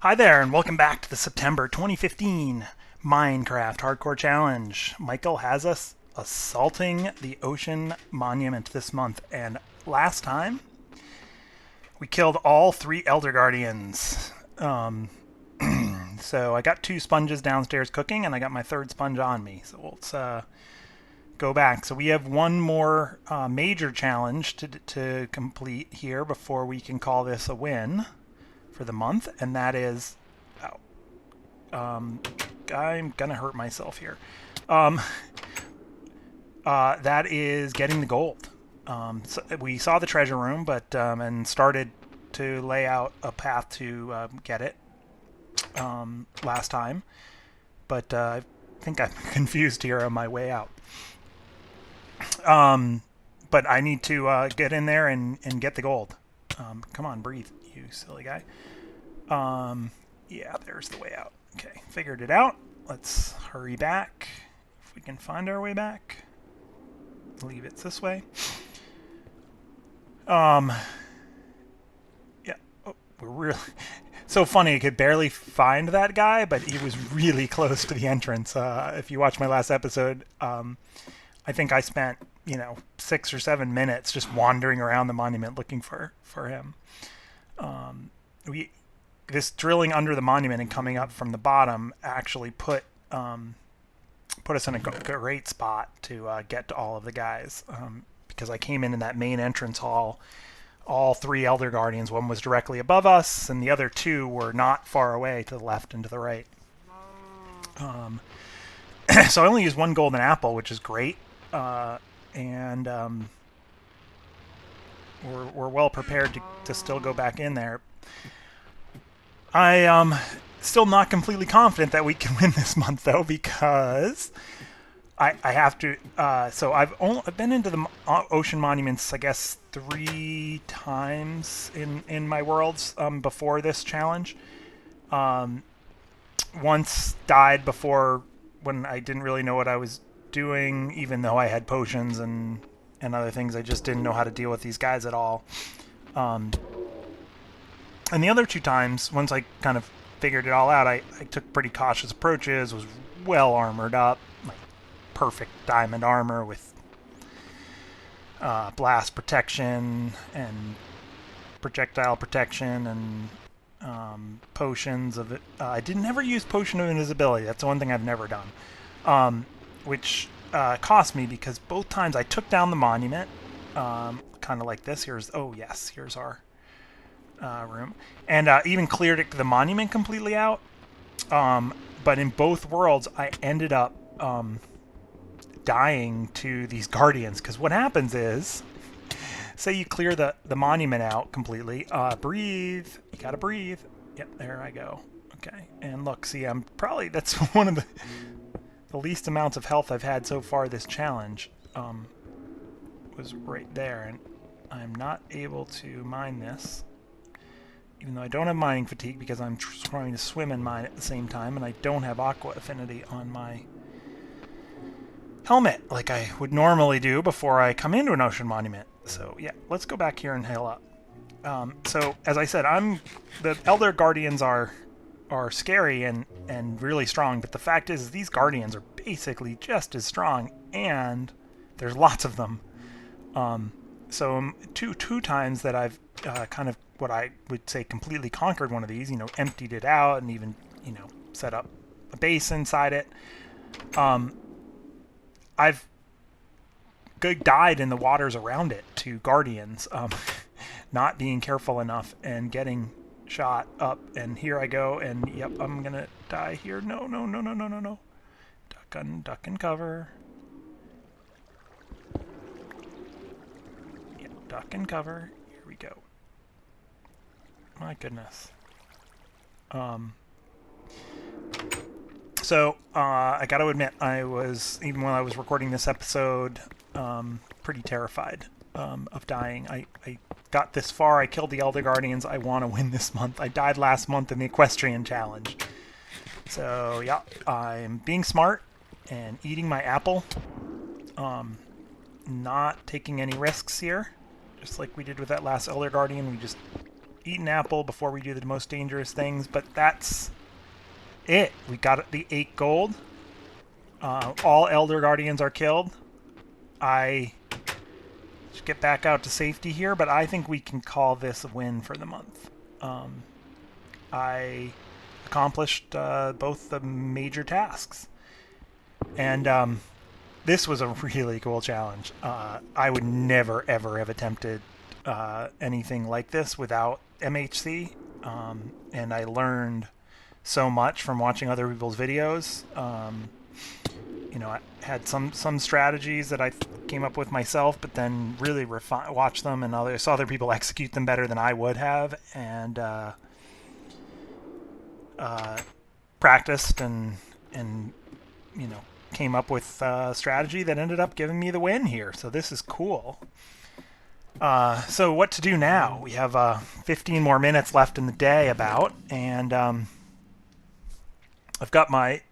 Hi there, and welcome back to the September 2015 Minecraft Hardcore Challenge. Michael has us assaulting the ocean monument this month, and last time we killed all three Elder Guardians. So I got two sponges downstairs cooking, and I got my third sponge on me. So let's go back. So we have one more major challenge to complete here before we can call this a win for the month, and that is, I'm gonna hurt myself here. That is getting the gold. So we saw the treasure room, but and started to lay out a path to get it last time, but I think I'm confused here on my way out. But I need to get in there and get the gold. Come on, breathe, you silly guy. Yeah, there's the way out. Okay, figured it out. Let's hurry back. If we can find our way back. Leave it this way. Yeah. Oh, we're really... So funny, I could barely find that guy, but he was really close to the entrance. If you watch my last episode, I think I spent, 6 or 7 minutes just wandering around the monument looking for him. This drilling under the monument and coming up from the bottom actually put us in a great spot to get to all of the guys, because I came in that main entrance hall. All three Elder Guardians, one was directly above us, and the other two were not far away to the left and to the right. So I only used one golden apple, which is great, and we're well prepared to still go back in there. I am still not completely confident that we can win this month, though, because I have to. So I've been into the ocean monuments, I guess, 3 times in my worlds before this challenge. Once died before when I didn't really know what I was doing, even though I had potions and other things. I just didn't know how to deal with these guys at all. And the other 2 times, once I kind of figured it all out, I took pretty cautious approaches, was well armored up, like perfect diamond armor with blast protection and projectile protection and potions of it. I didn't ever use potion of invisibility. That's the one thing I've never done, which cost me because both times I took down the monument, kind of like this. Here's our room, and even cleared the monument completely out. But in both worlds, I ended up dying to these guardians, because what happens is, say you clear the monument out completely. Breathe. You gotta breathe. Yep, there I go. Okay, and look, see, that's one of the least amounts of health I've had so far this challenge. Was right there, and I'm not able to mine this. Even though I don't have mining fatigue because I'm trying to swim and mine at the same time, and I don't have aqua affinity on my helmet like I would normally do before I come into an ocean monument. So yeah, let's go back here and heal up. So as I said, the Elder Guardians are scary and really strong, but the fact is these Guardians are basically just as strong, and there's lots of them. So two times that I've kind of what I would say completely conquered one of these, emptied it out and even, set up a base inside it. I've died in the waters around it to Guardians, not being careful enough and getting shot up. And here I go, and yep, I'm gonna die here. No. Duck and cover. Yep, duck and cover. Here we go. My goodness. So, I gotta admit, even when I was recording this episode, pretty terrified of dying. I got this far, I killed the Elder Guardians, I want to win this month. I died last month in the Equestrian Challenge. So, yeah, I'm being smart and eating my apple. Not taking any risks here. Just like we did with that last Elder Guardian, we just eat an apple before we do the most dangerous things, but that's it. We got the 8 gold. All Elder Guardians are killed. I should get back out to safety here, but I think we can call this a win for the month. I accomplished both the major tasks. And this was a really cool challenge. I would never, ever have attempted anything like this without MHC. And I learned so much from watching other people's videos. I had some strategies that I came up with myself, but then really watched them, and I saw other people execute them better than I would have, and practiced and came up with a strategy that ended up giving me the win here. So this is cool. So what to do now? We have 15 more minutes left in the day and I've got my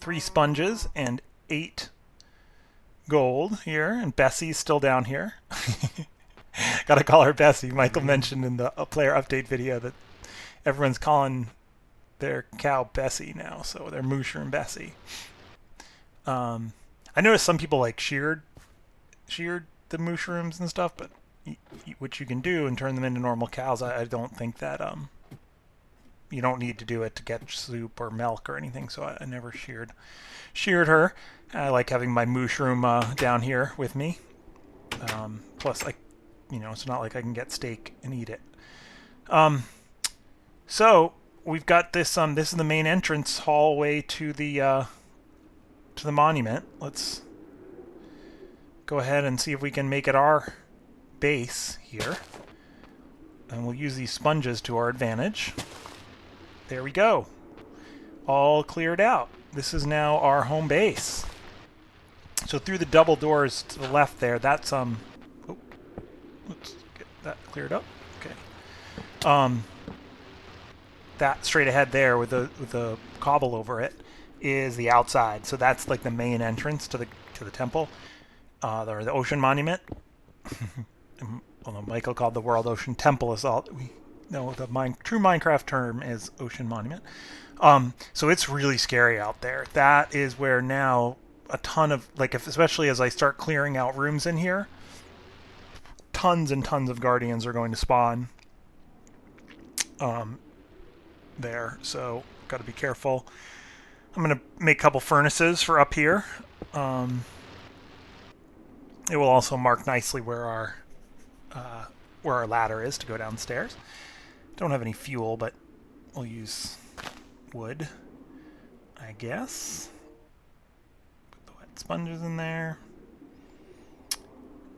3 sponges and 8 gold here, and Bessie's still down here. Gotta call her Bessie. Michael mentioned in the player update video that everyone's calling their cow Bessie now, so they're Moosher and Bessie. I noticed some people like sheared the mushrooms and stuff, but which you can do and turn them into normal cows. I don't think that you don't need to do it to get soup or milk or anything, so I never sheared her. I like having my mushroom down here with me. Plus, it's not like I can get steak and eat it. So we've got this. This is the main entrance hallway to the monument. Let's go ahead and see if we can make it our base here. And we'll use these sponges to our advantage. There we go. All cleared out. This is now our home base. So through the double doors to the left there, that's let's get that cleared up. Okay. That straight ahead there with the cobble over it is the outside. So that's like the main entrance to the temple, or the ocean monument. Although Michael called the World Ocean Temple is all we know. The true Minecraft term is Ocean Monument. So it's really scary out there. That is where now a ton of, especially as I start clearing out rooms in here, tons and tons of guardians are going to spawn there. So got to be careful. I'm going to make a couple furnaces for up here. It will also mark nicely where our ladder is to go downstairs. Don't have any fuel, but we'll use wood, I guess. Put the wet sponges in there.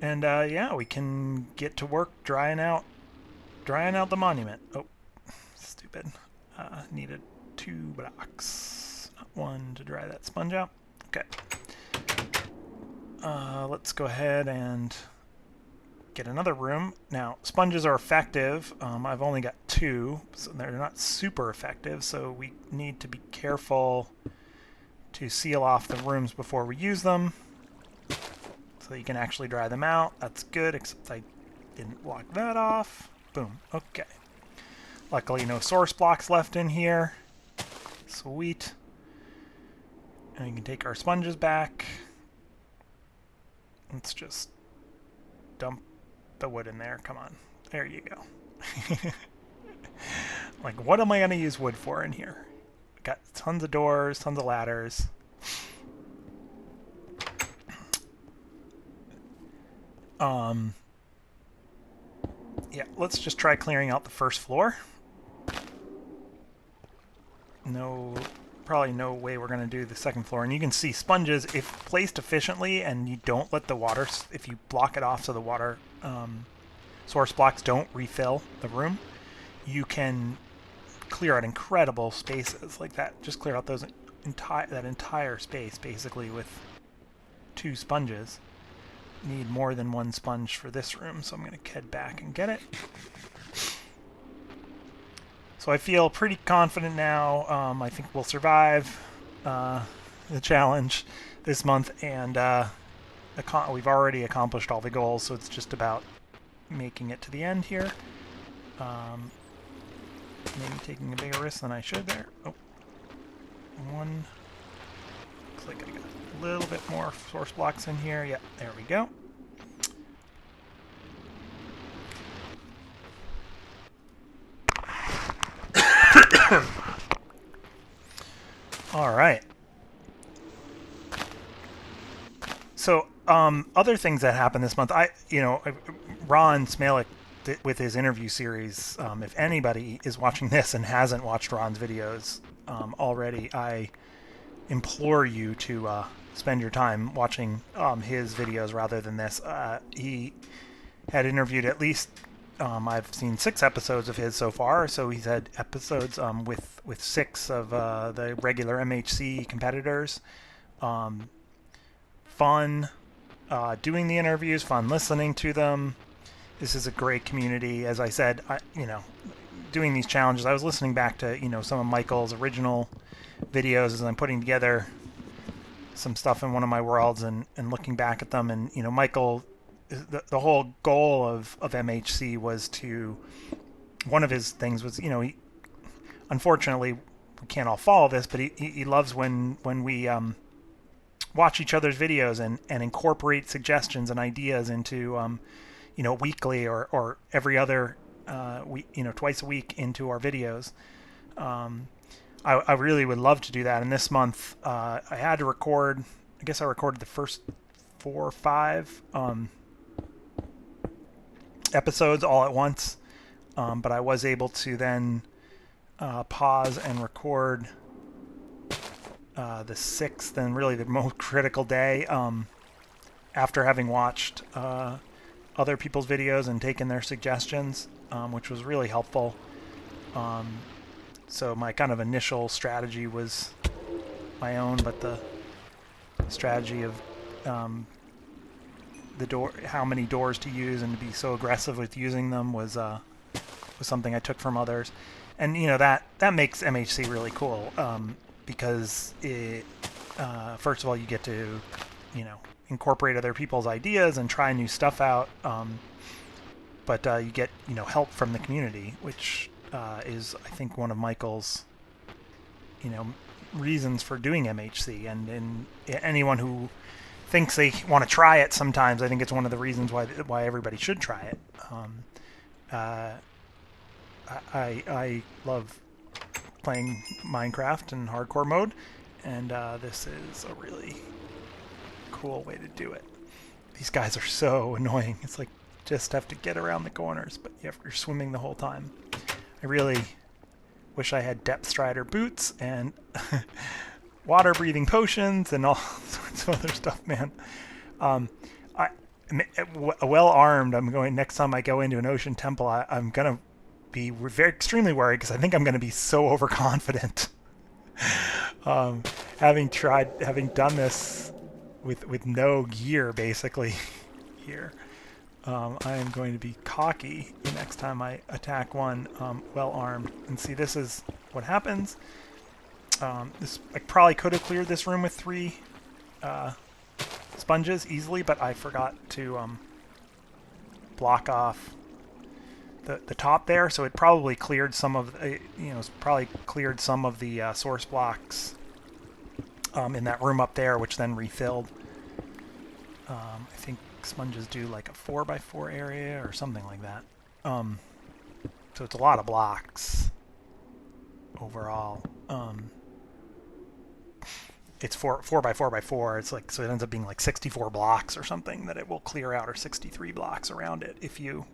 And yeah, we can get to work drying out the monument. Oh, stupid. Needed 2 blocks, not 1 to dry that sponge out. Okay. Let's go ahead and get another room. Now, sponges are effective. I've only got 2, so they're not super effective, so we need to be careful to seal off the rooms before we use them so you can actually dry them out. That's good, except I didn't block that off. Boom. Okay. Luckily, no source blocks left in here. Sweet. And we can take our sponges back. Let's just dump the wood in there. Come on. There you go. What am I going to use wood for in here? Got tons of doors, tons of ladders. Yeah, let's just try clearing out the first floor. Probably no way we're going to do the second floor. And you can see sponges, if placed efficiently and you don't let the water, if you block it off so the water source blocks don't refill the room, you can clear out incredible spaces like that. Just clear out that entire space basically with 2 sponges. Need more than 1 sponge for this room, so I'm going to head back and get it. So I feel pretty confident now. I think we'll survive the challenge this month, and we've already accomplished all the goals, so it's just about making it to the end here. Maybe taking a bigger risk than I should there. Oh, one. Looks like I got a little bit more source blocks in here. Yeah, there we go. All right. So, other things that happened this month, Ron Smalek with his interview series. If anybody is watching this and hasn't watched Ron's videos already, I implore you to spend your time watching his videos rather than this. He had interviewed at least I've seen 6 episodes of his so far. So he's had episodes with 6 of the regular MHC competitors. Fun doing the interviews, fun listening to them. This is a great community. As I said, doing these challenges, I was listening back to some of Michael's original videos as I'm putting together some stuff in one of my worlds and looking back at them. And Michael, the whole goal of MHC was to, one of his things was, he, unfortunately we can't all follow this, but he loves when we watch each other's videos and incorporate suggestions and ideas into weekly or every other week, twice a week into our videos. I really would love to do that. And this month I had to record, I guess I recorded the first 4 or 5 episodes all at once, but I was able to then pause and record the 6th and really the most critical day after having watched other people's videos and taken their suggestions, which was really helpful. So my kind of initial strategy was my own, but the strategy of how many doors to use and to be so aggressive with using them was something I took from others. And that makes MHC really cool, because it first of all, you get to incorporate other people's ideas and try new stuff out, but you get help from the community, which is, I think, one of Michael's reasons for doing MHC. And anyone who thinks they want to try it, sometimes I think it's one of the reasons why everybody should try it. I love playing Minecraft in hardcore mode, and this is a really cool way to do it. These guys are so annoying. It's like just have to get around the corners, but you're swimming the whole time. I really wish I had depth strider boots and water breathing potions and all sorts of other stuff, man. Well armed, I'm going, next time I go into an ocean temple, I'm gonna be extremely worried, because I think I'm going to be so overconfident. Having done this with no gear basically here, I am going to be cocky the next time I attack one well armed. And see, this is what happens. I probably could have cleared this room with 3 sponges easily, but I forgot to block off the top there, so it probably cleared some of the, source blocks in that room up there, which then refilled. I think sponges do like a 4x4 area or something like that. So it's a lot of blocks overall. It's 4x4x4. It's like, so it ends up being like 64 blocks or something that it will clear out, or 63 blocks around it if you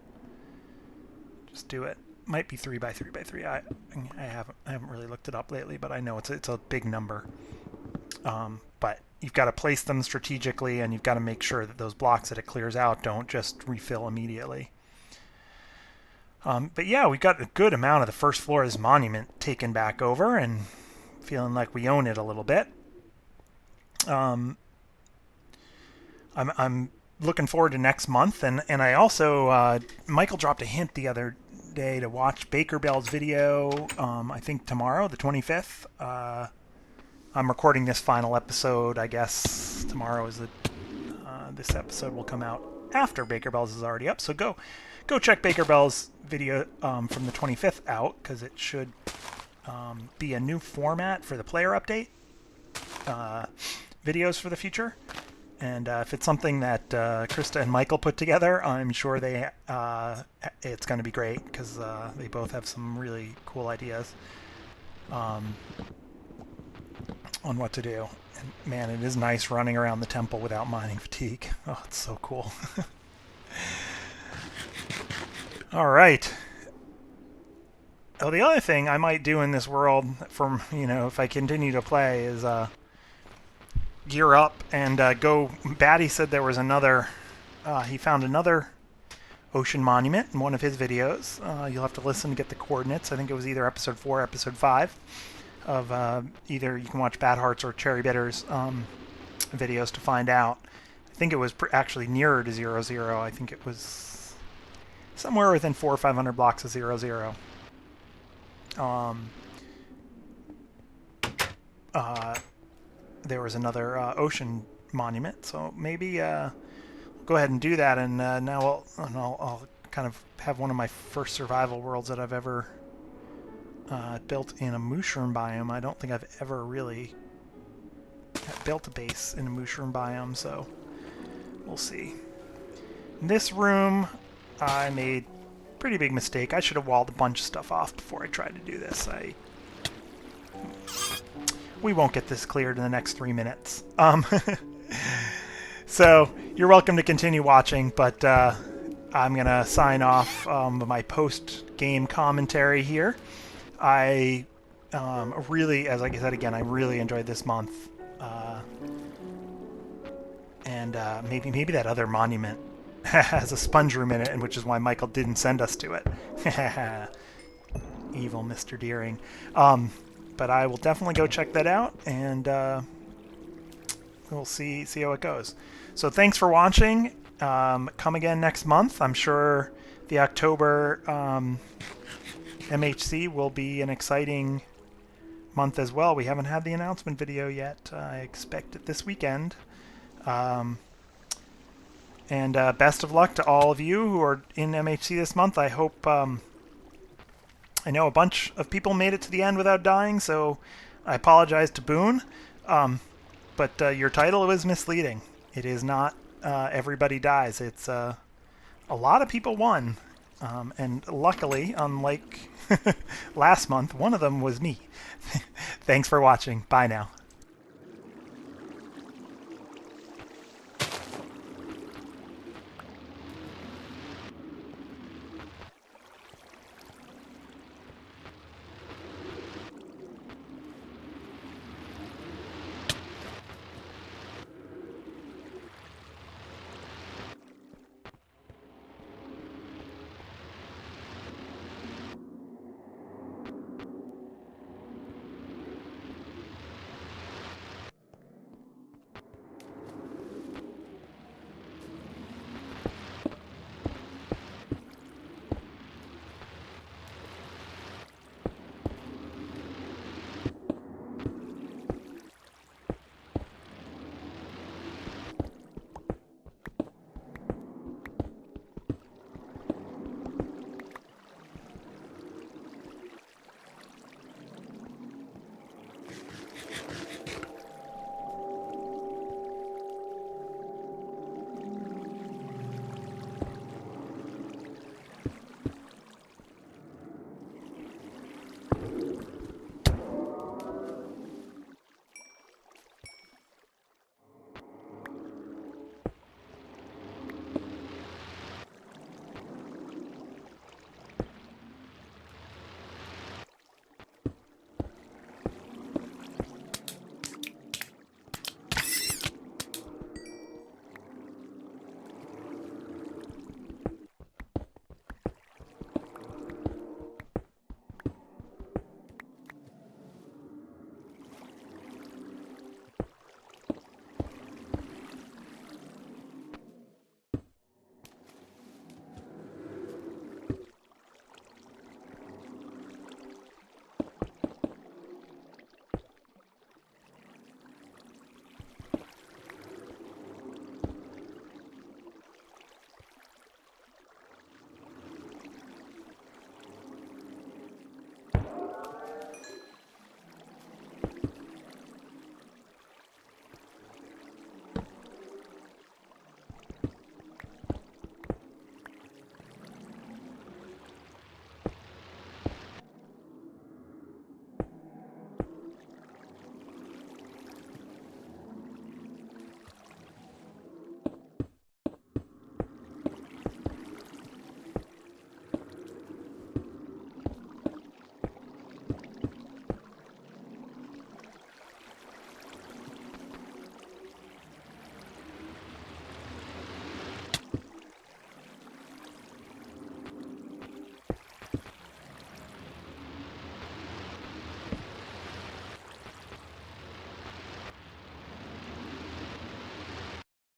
just do it. Might be 3x3x3. I haven't really looked it up lately, but I know it's a big number. But you've got to place them strategically, and you've got to make sure that those blocks that it clears out don't just refill immediately. But yeah, we got a good amount of the first floor of this monument taken back over, and feeling like we own it a little bit. I'm looking forward to next month, and I also Michael dropped a hint the other day to watch Baker Bell's video. I think tomorrow, the 25th. I'm recording this final episode. I guess tomorrow is this episode will come out after Baker Bell's is already up. So go go check Baker Bell's video from the 25th out, because it should be a new format for the player update videos for the future. And if it's something that Krista and Michael put together, I'm sure it's going to be great, because they both have some really cool ideas on what to do. And man, it is nice running around the temple without mining fatigue. Oh, it's so cool. All right. Oh, the other thing I might do in this world, from if I continue to play, is gear up and go. Batty said there was another. He found another ocean monument in one of his videos. You'll have to listen to get the coordinates. I think it was either episode 4 or episode 5 of either you can watch Bad Hearts or Cherry Bitters videos to find out. I think it was actually nearer to 0, 0. I think it was somewhere within 400 or 500 blocks of 0, 0. There was another ocean monument, so maybe go ahead and do that. And now I'll kind of have one of my first survival worlds that I've ever built in a mushroom biome. I don't think I've ever really built a base in a mushroom biome, so we'll see. In this room, I made a pretty big mistake. I should have walled a bunch of stuff off before I tried to do this. We won't get this cleared in the next 3 minutes. So you're welcome to continue watching, but I'm going to sign off my post-game commentary here. I really, as like I said again, I really enjoyed this month. And maybe that other monument has a sponge room in it, and which is why Michael didn't send us to it. Evil Mr. Deering. But I will definitely go check that out, and we'll see how it goes. So thanks for watching. Come again next month. I'm sure the October MHC will be an exciting month as well. We haven't had the announcement video yet. I expect it this weekend. And best of luck to all of you who are in MHC this month. I hope... I know a bunch of people made it to the end without dying, so I apologize to Boone. But your title was misleading. It is not everybody dies. It's a lot of people won. And luckily, unlike last month, one of them was me. Thanks for watching. Bye now.